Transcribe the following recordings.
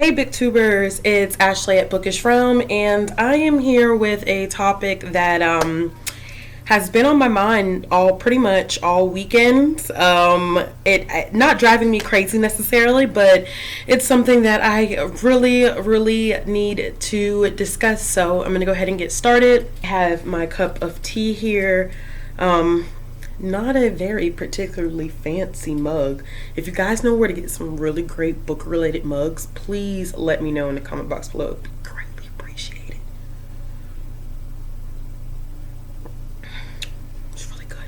Hey Booktubers, it's Ashley at Bookish From, and I am here with a topic that has been on my mind pretty much all weekend. It not driving me crazy necessarily, but it's something that I really need to discuss. So I'm gonna go ahead and get started. I have my cup of tea here. Not a very particularly fancy mug. If you guys know where to get some really great book related mugs, please let me know in the comment box below. It'd be greatly appreciated. It's really good.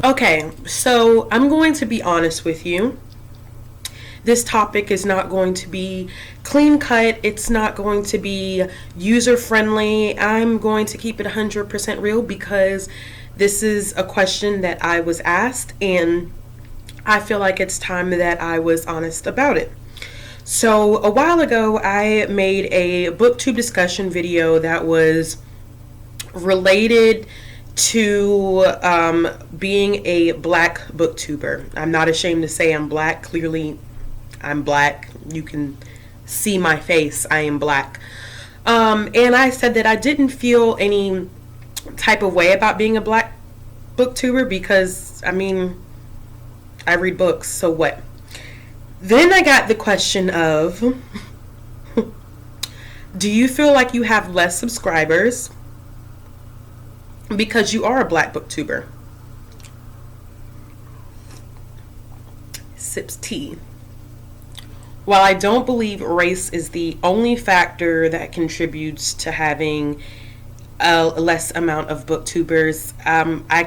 Okay, so I'm going to be honest with you. This topic is not going to be clean cut. It's not going to be user friendly. I'm going to keep it 100% real because this is a question that I was asked and I feel like it's time that I was honest about it. So a while ago, I made a booktube discussion video that was related to being a black booktuber. I'm not ashamed to say I'm black. Clearly, I'm black. You can see my face. I am black. And I said that I didn't feel any type of way about being a black booktuber because, I mean, I read books, so what? Then I got the question of, do you feel like you have less subscribers because you are a black booktuber? Sips tea. While I don't believe race is the only factor that contributes to having a less amount of booktubers, I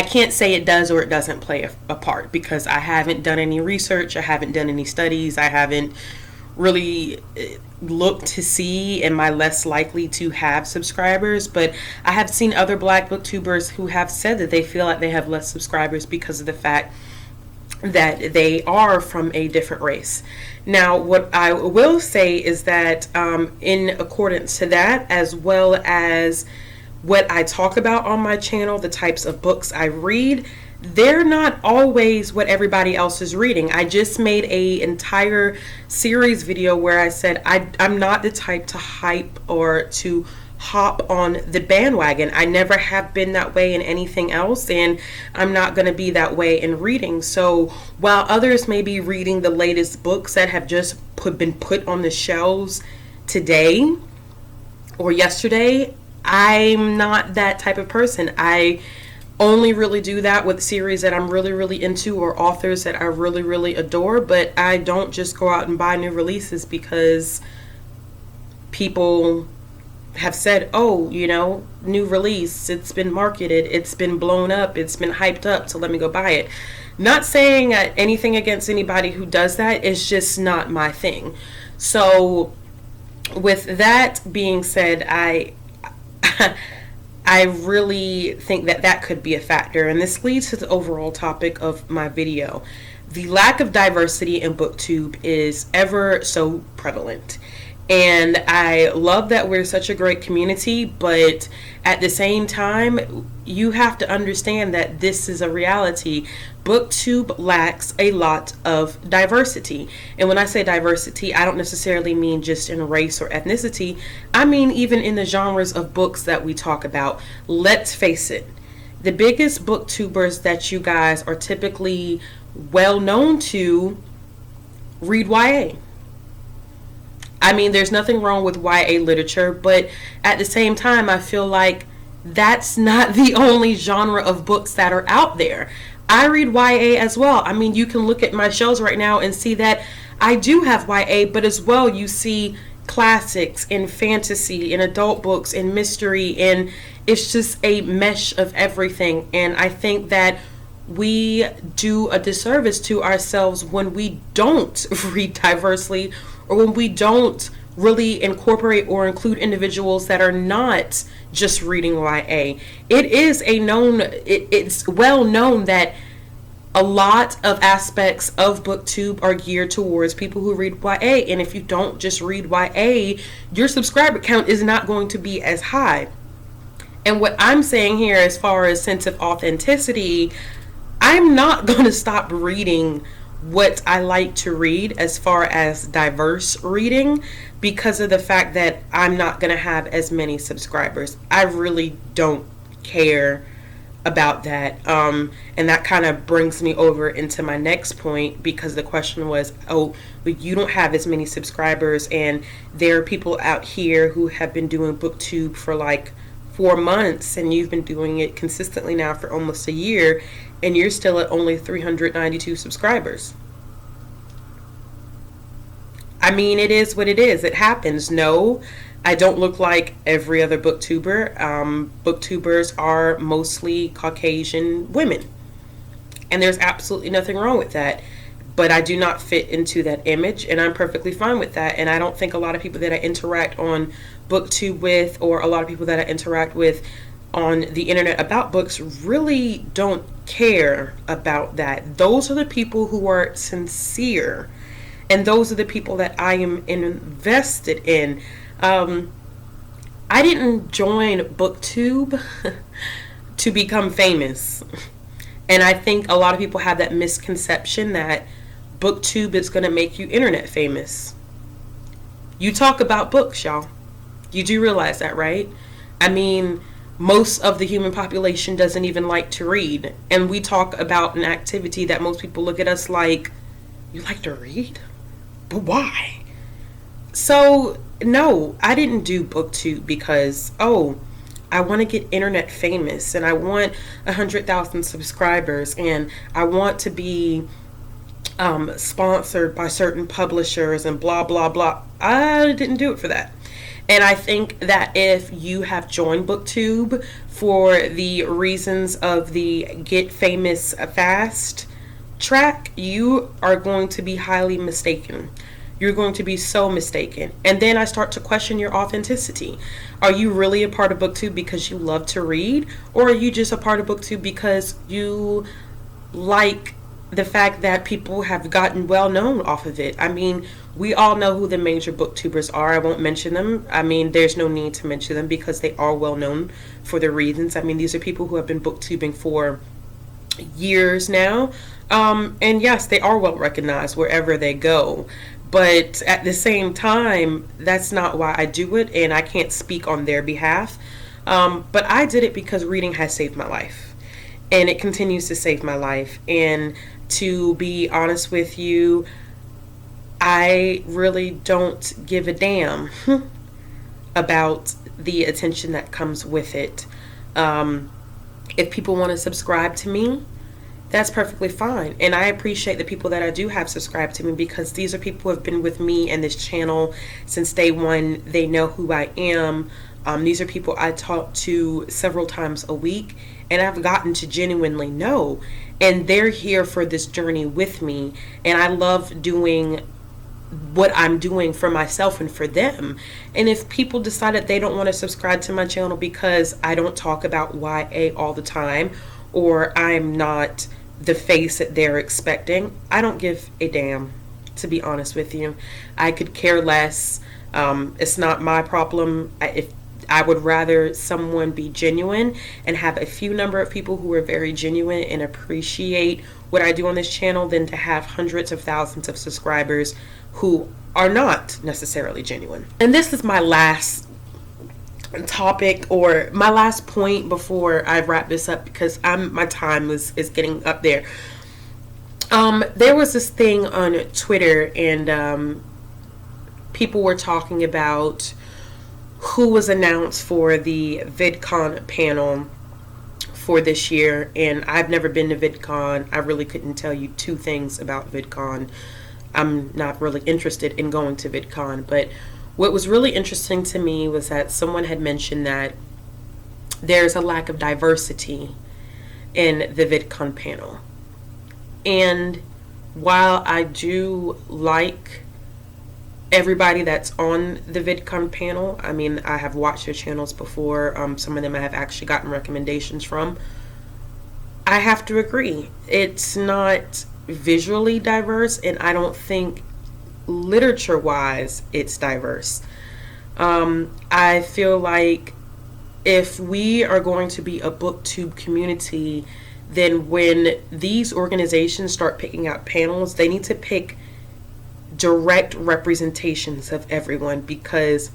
can't say it does or it doesn't play a part because I haven't done any research, I haven't done any studies, I haven't really look to see am I less likely to have subscribers, but I have seen other black booktubers who have said that they feel like they have less subscribers because of the fact that they are from a different race. Now, what I will say is that in accordance to that, as well as what I talk about on my channel, the types of books I read, they're not always what everybody else is reading. I just made a entire series video where I said I'm not the type to hype or to hop on the bandwagon. I never have been that way in anything else, and I'm not going to be that way in reading. So while others may be reading the latest books that have just been put on the shelves today or yesterday, I'm not that type of person. I only really do that with series that I'm really into or authors that I really adore, but I don't just go out and buy new releases because people have said, oh, you know, new release, it's been marketed, it's been blown up, it's been hyped up, so let me go buy it. Not saying anything against anybody who does that, it's just not my thing. So with that being said, I really think that that could be a factor, and this leads to the overall topic of my video. The lack of diversity in booktube is ever so prevalent, and I love that we're such a great community, but at the same time, you have to understand that this is a reality. Booktube lacks a lot of diversity. And when I say diversity, I don't necessarily mean just in race or ethnicity. I mean even in the genres of books that we talk about. Let's face it, the biggest booktubers that you guys are typically well known to read YA. I mean, there's nothing wrong with YA literature, but at the same time, I feel like that's not the only genre of books that are out there. I read YA as well. I mean, you can look at my shelves right now and see that I do have YA, but as well you see classics in fantasy, in adult books, in mystery, in It's just a mesh of everything. And I think that we do a disservice to ourselves when we don't read diversely, or when we don't really incorporate or include individuals that are not just reading YA. It's well known that a lot of aspects of Booktube are geared towards people who read YA. And if you don't just read YA, your subscriber count is not going to be as high. And what I'm saying here, as far as sense of authenticity, I'm not going to stop reading what I like to read as far as diverse reading because of the fact that I'm not going to have as many subscribers. I really don't care about that. And that kind of brings me over into my next point, because the question was, oh, but you don't have as many subscribers, and there are people out here who have been doing Booktube for like 4 months, and you've been doing it consistently now for almost a year, and you're still at only 392 subscribers. I mean, it is what it is. It happens. No, I don't look like every other booktuber. Booktubers are mostly Caucasian women, and there's absolutely nothing wrong with that. But I do not fit into that image, and I'm perfectly fine with that. And I don't think a lot of people that I interact on Booktube with, or a lot of people that I interact with on the internet about books, really don't care about that. Those are the people who are sincere, and those are the people that I am invested in. I didn't join Booktube to become famous. And I think a lot of people have that misconception that Booktube is going to make you internet famous. You talk about books, y'all. You do realize that, right? I mean, most of the human population doesn't even like to read. And we talk about an activity that most people look at us like, you like to read? But why? So, no, I didn't do Booktube because, oh, I want to get internet famous, and I want 100,000 subscribers, and I want to be sponsored by certain publishers and blah, blah, blah. I didn't do it for that. And I think that if you have joined Booktube for the reasons of the get famous fast track, you are going to be highly mistaken. You're going to be so mistaken. And then I start to question your authenticity. Are you really a part of Booktube because you love to read? Or are you just a part of Booktube because you like the fact that people have gotten well known off of it? I mean, we all know who the major Booktubers are. I won't mention them. I mean, there's no need to mention them because they are well known for their reasons. I mean, these are people who have been Booktubing for years now. And yes, they are well recognized wherever they go. But at the same time, that's not why I do it, and I can't speak on their behalf. But I did it because reading has saved my life, and it continues to save my life. And to be honest with you, I really don't give a damn about the attention that comes with it. If people want to subscribe to me, that's perfectly fine. And I appreciate the people that I do have subscribed to me, because these are people who have been with me and this channel since day one. They know who I am. These are people I talk to several times a week, and I've gotten to genuinely know. And they're here for this journey with me. And I love doing what I'm doing for myself and for them. And if people decide that they don't want to subscribe to my channel because I don't talk about YA all the time, or I'm not the face that they're expecting, I don't give a damn, to be honest with you. I could care less. It's not my problem. If I would rather someone be genuine and have a few number of people who are very genuine and appreciate what I do on this channel than to have hundreds of thousands of subscribers who are not necessarily genuine. And this is my last topic, or my last point before I wrap this up, because my time is getting up there. There was this thing on Twitter, and people were talking about who was announced for the VidCon panel for this year. And I've never been to VidCon. I really couldn't tell you two things about VidCon. I'm not really interested in going to VidCon, but what was really interesting to me was that someone had mentioned that there's a lack of diversity in the VidCon panel. And while I do like everybody that's on the VidCon panel, I mean, I have watched their channels before. Some of them I have actually gotten recommendations from. I have to agree, it's not visually diverse, and I don't think literature-wise it's diverse. I feel like if we are going to be a booktube community, then when these organizations start picking out panels, they need to pick direct representations of everyone, because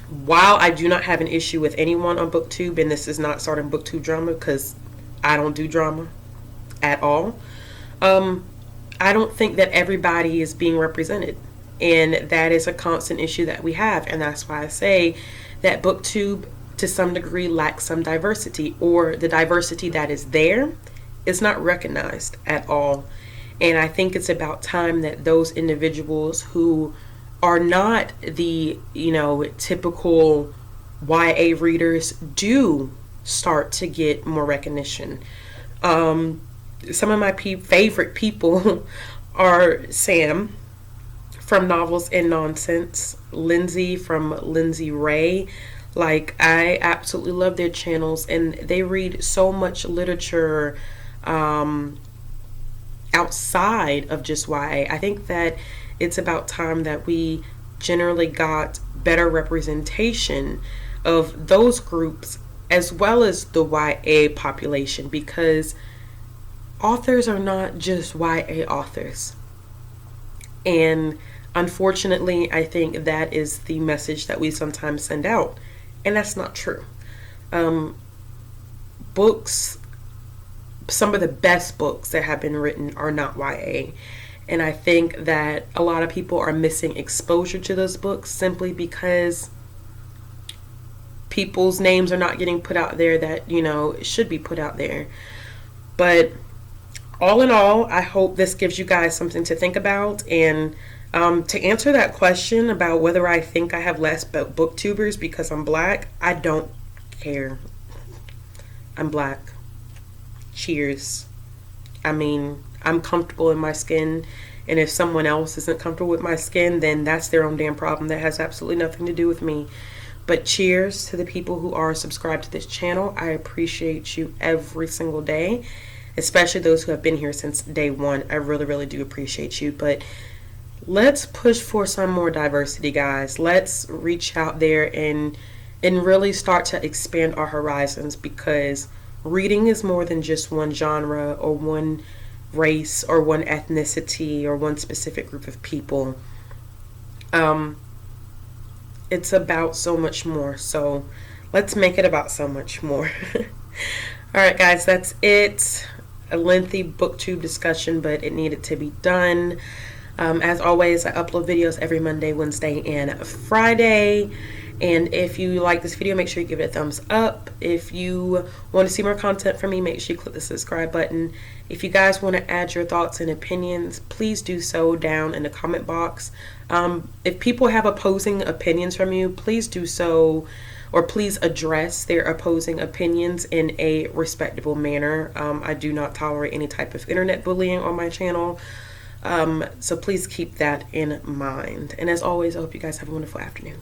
while I do not have an issue with anyone on Booktube, and this is not starting Booktube drama because I don't do drama at all, I don't think that everybody is being represented, and that is a constant issue that we have. And that's why I say that Booktube to some degree lacks some diversity, or the diversity that is there is not recognized at all. And I think it's about time that those individuals who are not the, typical YA readers do start to get more recognition. Some of my favorite people are Sam from Novels and Nonsense, Lindsay from Lindsay Ray. Like, I absolutely love their channels, and they read so much literature outside of just YA. I think that it's about time that we generally got better representation of those groups as well as the YA population, because authors are not just YA authors. And unfortunately, I think that is the message that we sometimes send out, and that's not true. Books, some of the best books that have been written are not YA. And I think that a lot of people are missing exposure to those books simply because people's names are not getting put out there that, should be put out there. But all in all, I hope this gives you guys something to think about. And to answer that question about whether I think I have less booktubers because I'm black, I don't care. I'm black. Cheers. I mean, I'm comfortable in my skin, and if someone else isn't comfortable with my skin, then that's their own damn problem. That has absolutely nothing to do with me. But cheers to the people who are subscribed to this channel. I appreciate you every single day, especially those who have been here since day one. I really, really do appreciate you. But let's push for some more diversity, guys. Let's reach out there and really start to expand our horizons, because reading is more than just one genre or one race or one ethnicity or one specific group of people. It's about so much more. So let's make it about so much more. Alright guys, that's it. A lengthy booktube discussion, but it needed to be done. As always, I upload videos every Monday, Wednesday, and Friday. And if you like this video, make sure you give it a thumbs up. If you want to see more content from me, make sure you click the subscribe button. If you guys want to add your thoughts and opinions, please do so down in the comment box. If people have opposing opinions from you, please do so, or please address their opposing opinions in a respectable manner. I do not tolerate any type of internet bullying on my channel. So please keep that in mind. And as always, I hope you guys have a wonderful afternoon.